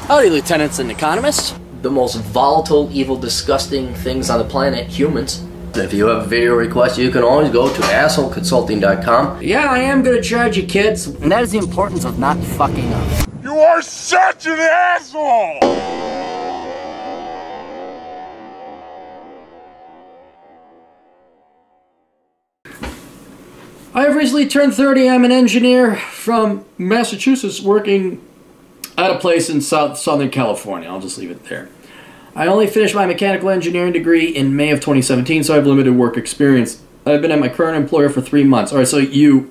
Howdy, lieutenants and economists. The most volatile, evil, disgusting things on the planet, humans. If you have a video request, you can always go to assholeconsulting.com. Yeah, I am gonna charge you, kids. And that is the importance of not fucking up. You are such an asshole! I have recently turned 30. I'm an engineer from Massachusetts working at a place in Southern California. I'll just leave it there. I only finished my mechanical engineering degree in May of 2017, so I have limited work experience. I've been at my current employer for 3 months. All right, so you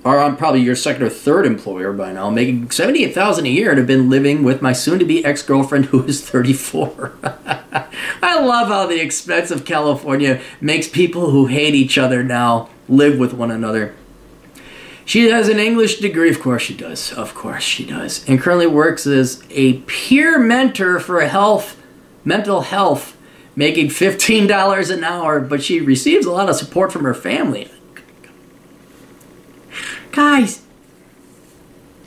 are on probably your second or third employer by now, making $78,000 a year, and have been living with my soon-to-be ex-girlfriend who is 34. I love how the expense of California makes people who hate each other now live with one another. She has an English degree, of course she does, and currently works as a peer mentor for mental health, making $15 an hour, but she receives a lot of support from her family. Guys,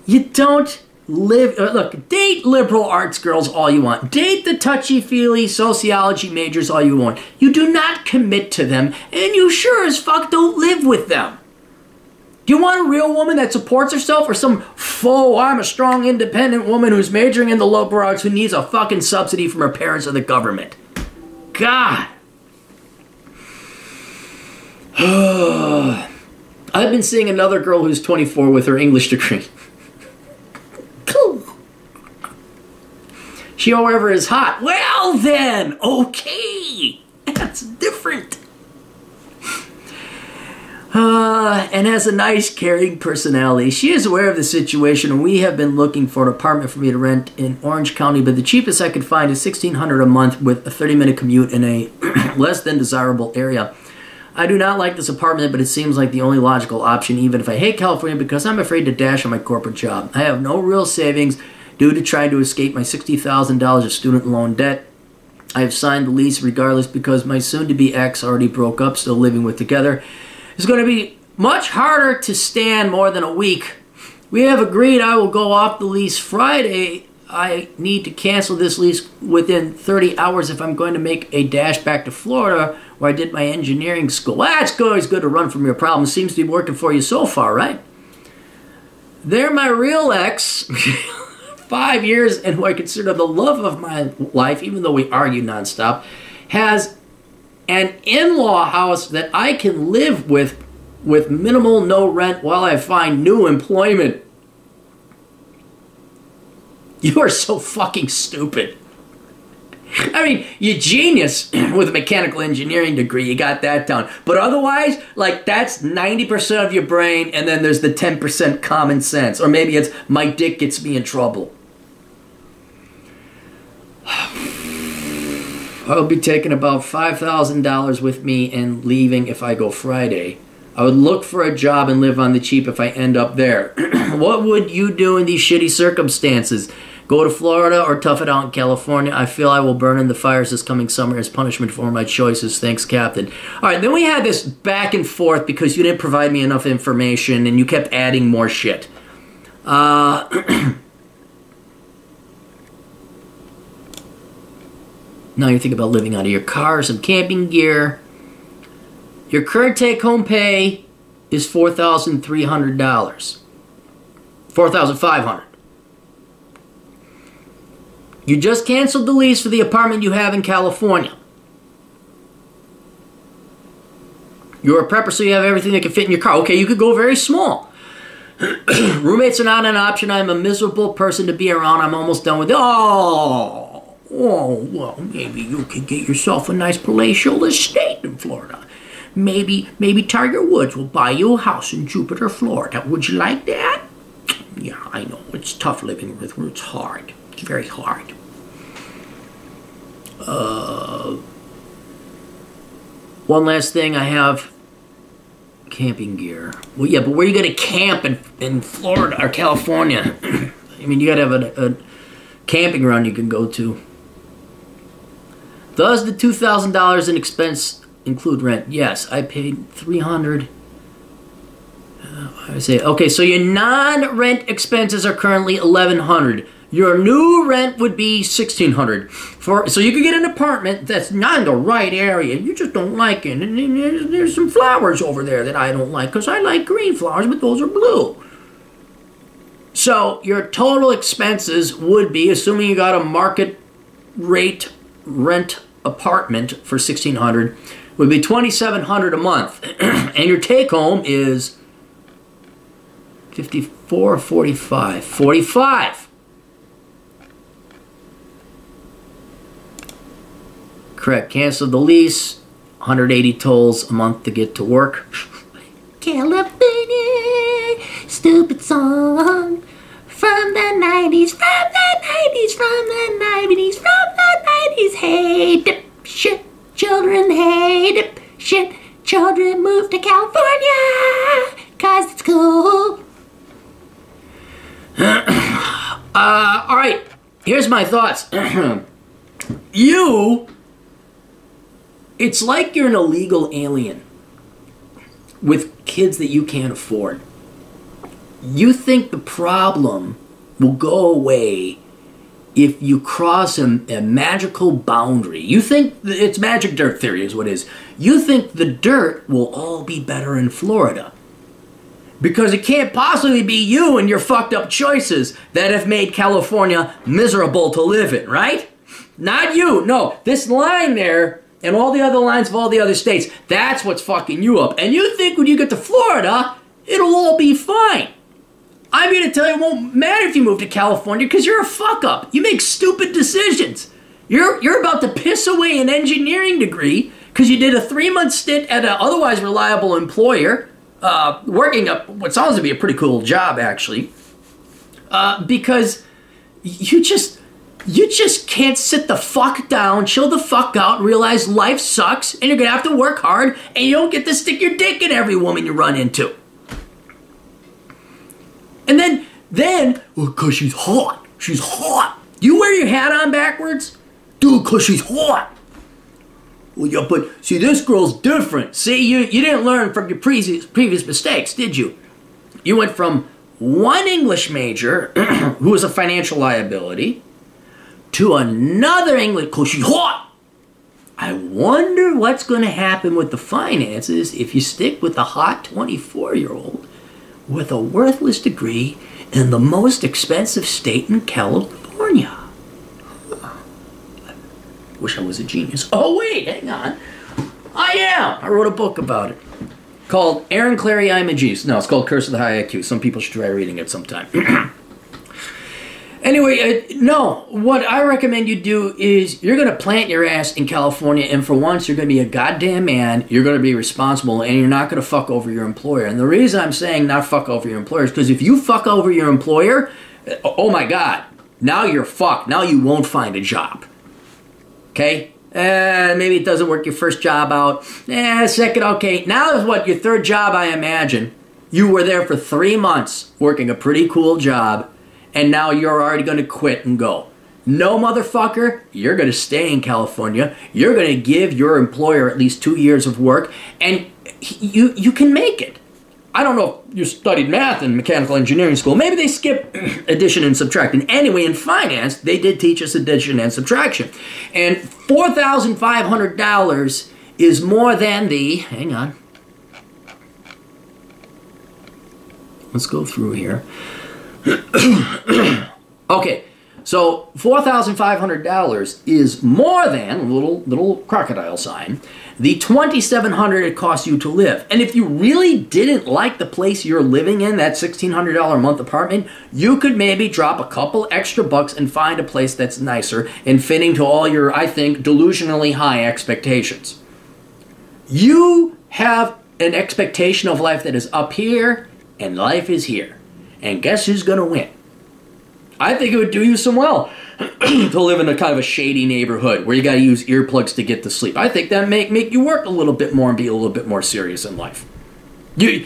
you don't live, look, date liberal arts girls all you want. Date the touchy-feely sociology majors all you want. You do not commit to them, and you sure as fuck don't live with them. Do you want a real woman that supports herself, or some faux, I'm a strong, independent woman who's majoring in the liberal arts who needs a fucking subsidy from her parents or the government? God. I've been seeing another girl who's 24 with her English degree. She, however, is hot. Well then, okay. That's different. And has a nice, caring personality. She is aware of the situation, and we have been looking for an apartment for me to rent in Orange County, but the cheapest I could find is $1,600 a month with a 30-minute commute in a less than desirable area. I do not like this apartment, but it seems like the only logical option, even if I hate California, because I'm afraid to dash on my corporate job. I have no real savings due to trying to escape my $60,000 of student loan debt. I have signed the lease regardless because my soon-to-be ex already broke up, still living with together. It's going to be much harder to stand more than a week. We have agreed I will go off the lease Friday. I need to cancel this lease within 30 hours if I'm going to make a dash back to Florida where I did my engineering school. Well, that's always good to run from your problems. Seems to be working for you so far, right? They're my real ex, 5 years, and who I consider the love of my life, even though we argue nonstop, has an in-law house that I can live with minimal no rent while I find new employment. You are so fucking stupid. I mean, you're genius with a mechanical engineering degree, you got that down. But otherwise, like, that's 90% of your brain, and then there's the 10% common sense. Or maybe it's, my dick gets me in trouble. I'll be taking about $5,000 with me and leaving if I go Friday. I would look for a job and live on the cheap if I end up there. What would you do in these shitty circumstances? Go to Florida or tough it out in California? I feel I will burn in the fires this coming summer as punishment for my choices. Thanks, Captain. All right, then we had this back and forth because you didn't provide me enough information and you kept adding more shit. Now you think about living out of your car, some camping gear. Your current take-home pay is $4,300. $4,500. You just canceled the lease for the apartment you have in California. You're a prepper, so you have everything that can fit in your car. Okay, you could go very small. Roommates are not an option. I'm a miserable person to be around. I'm almost done with it. Oh, well, maybe you could get yourself a nice palatial estate in Florida. Maybe Tiger Woods will buy you a house in Jupiter, Florida. Would you like that? Yeah, I know. It's tough living with her. It's hard. It's very hard. One last thing I have. Camping gear. Well, yeah, but where are you going to camp in Florida or California? I mean, you got to have a camping ground you can go to. Does the $2,000 in expense include rent? Yes, I paid $300. I say, okay, so your non-rent expenses are currently $1,100. Your new rent would be $1,600 so you could get an apartment that's not in the right area. You just don't like it. And there's some flowers over there that I don't like because I like green flowers, but those are blue. So your total expenses would be, assuming you got a market rate rent apartment for $1,600, would be $2,700 a month, and your take home is 54 or 45. 45. Correct. Cancel the lease. 180 tolls a month to get to work. California, stupid song from the 90s, from the 90s, from the 90s, from the 90s. Hey, dip, shit, children, hey, dip, shit, children move to California, cause it's cool. All right, here's my thoughts. It's like you're an illegal alien with kids that you can't afford. You think the problem will go away if you cross a magical boundary. You think it's magic dirt theory is what it is. You think the dirt will all be better in Florida. Because it can't possibly be you and your fucked up choices that have made California miserable to live in, right? Not you. No, this line there and all the other lines of all the other states, that's what's fucking you up. And you think when you get to Florida, it'll all be fine. I'm here to tell you it won't matter if you move to California because you're a fuck up. You make stupid decisions. You're about to piss away an engineering degree because you did a 3-month stint at an otherwise reliable employer, working up what sounds to be a pretty cool job, actually, because you just can't sit the fuck down, chill the fuck out, and realize life sucks, and you're gonna have to work hard, and you don't get to stick your dick in every woman you run into. And then, well, cause she's hot. She's hot. You wear your hat on backwards? Dude, cause she's hot. Well, yeah, but see, this girl's different. See, you didn't learn from your previous mistakes, did you? You went from one English major, who was a financial liability, to another English, cause she's hot. I wonder what's going to happen with the finances if you stick with a hot 24-year-old with a worthless degree in the most expensive state in California. Wish I was a genius. Oh, wait, hang on. I am. I wrote a book about it called Aaron Clary Images. No, it's called Curse of the High IQ. Some people should try reading it sometime. Anyway, no, what I recommend you do is you're going to plant your ass in California, and for once you're going to be a goddamn man, you're going to be responsible, and you're not going to fuck over your employer. And the reason I'm saying not fuck over your employer is because if you fuck over your employer, oh my God, now you're fucked. Now you won't find a job. Okay? Maybe it doesn't work your first job out. Second, okay. Now is what, your third job, I imagine. You were there for 3 months working a pretty cool job, and now you're already going to quit and go. No, motherfucker, you're going to stay in California. You're going to give your employer at least 2 years of work, and you can make it. I don't know if you studied math in mechanical engineering school. Maybe they skip addition and subtraction. Anyway, in finance, they did teach us addition and subtraction. And $4,500 is more than the... Hang on. Let's go through here. Okay, so $4,500 is more than, little crocodile sign, the $2,700 it costs you to live. And if you really didn't like the place you're living in, that $1,600 a month apartment, you could maybe drop a couple extra bucks and find a place that's nicer and fitting to all your, I think, delusionally high expectations. You have an expectation of life that is up here, and life is here. And guess who's going to win? I think it would do you some well to live in a kind of a shady neighborhood where you got to use earplugs to get to sleep. I think that make you work a little bit more and be a little bit more serious in life. You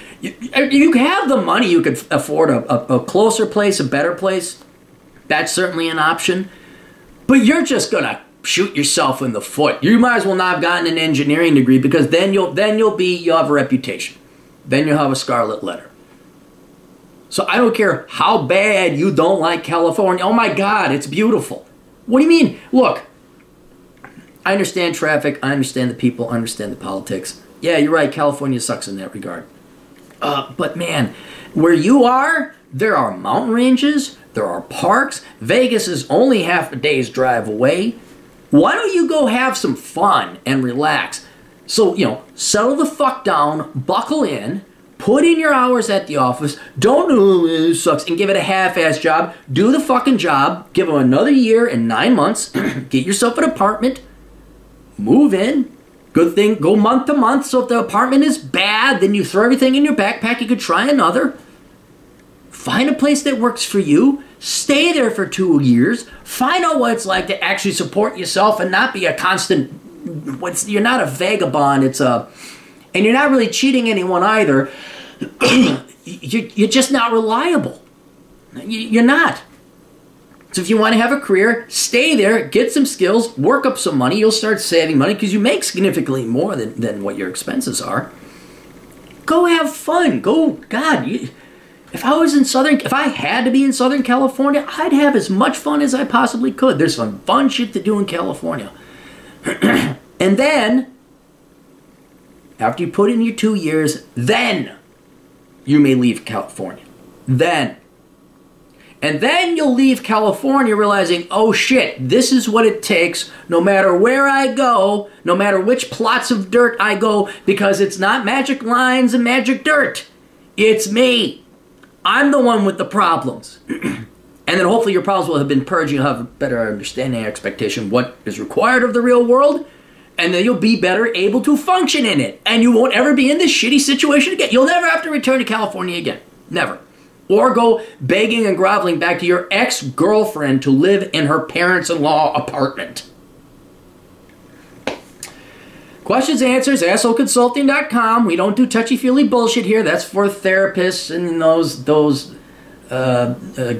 have the money. You could afford a closer place, a better place. That's certainly an option. But you're just going to shoot yourself in the foot. You might as well not have gotten an engineering degree because then you'll have a reputation. Then you'll have a scarlet letter. So I don't care how bad you don't like California. Oh my God, it's beautiful. What do you mean? Look, I understand traffic. I understand the people. I understand the politics. Yeah, you're right. California sucks in that regard. But man, where you are, there are mountain ranges. There are parks. Vegas is only half a day's drive away. Why don't you go have some fun and relax? So, settle the fuck down, buckle in, put in your hours at the office, don't know it sucks, and give it a half-ass job. Do the fucking job, give them another year and 9 months, get yourself an apartment, move in. Good thing, go month to month, so if the apartment is bad, then you throw everything in your backpack, you could try another. Find a place that works for you, stay there for 2 years, find out what it's like to actually support yourself and not be a constant, you're not a vagabond, and you're not really cheating anyone either. You're just not reliable. You're not. So if you want to have a career, stay there, get some skills, work up some money. You'll start saving money because you make significantly more than what your expenses are. Go have fun. Go, God, if I had to be in Southern California, I'd have as much fun as I possibly could. There's some fun shit to do in California. And then, after you put in your 2 years, then you may leave California. And then you'll leave California realizing, oh shit, this is what it takes no matter where I go, no matter which plots of dirt I go, because it's not magic lines and magic dirt. It's me. I'm the one with the problems. And then hopefully your problems will have been purged. You'll have a better understanding and expectation of what is required of the real world. And then you'll be better able to function in it. And you won't ever be in this shitty situation again. You'll never have to return to California again. Never. Or go begging and groveling back to your ex-girlfriend to live in her parents-in-law apartment. Questions, answers, assholeconsulting.com. We don't do touchy-feely bullshit here. That's for therapists and those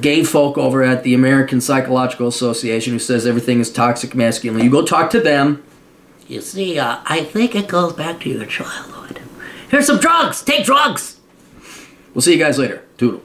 gay folk over at the American Psychological Association who says everything is toxic masculinity. You go talk to them. You see, I think it goes back to your childhood. Here's some drugs. Take drugs. We'll see you guys later. Toodle.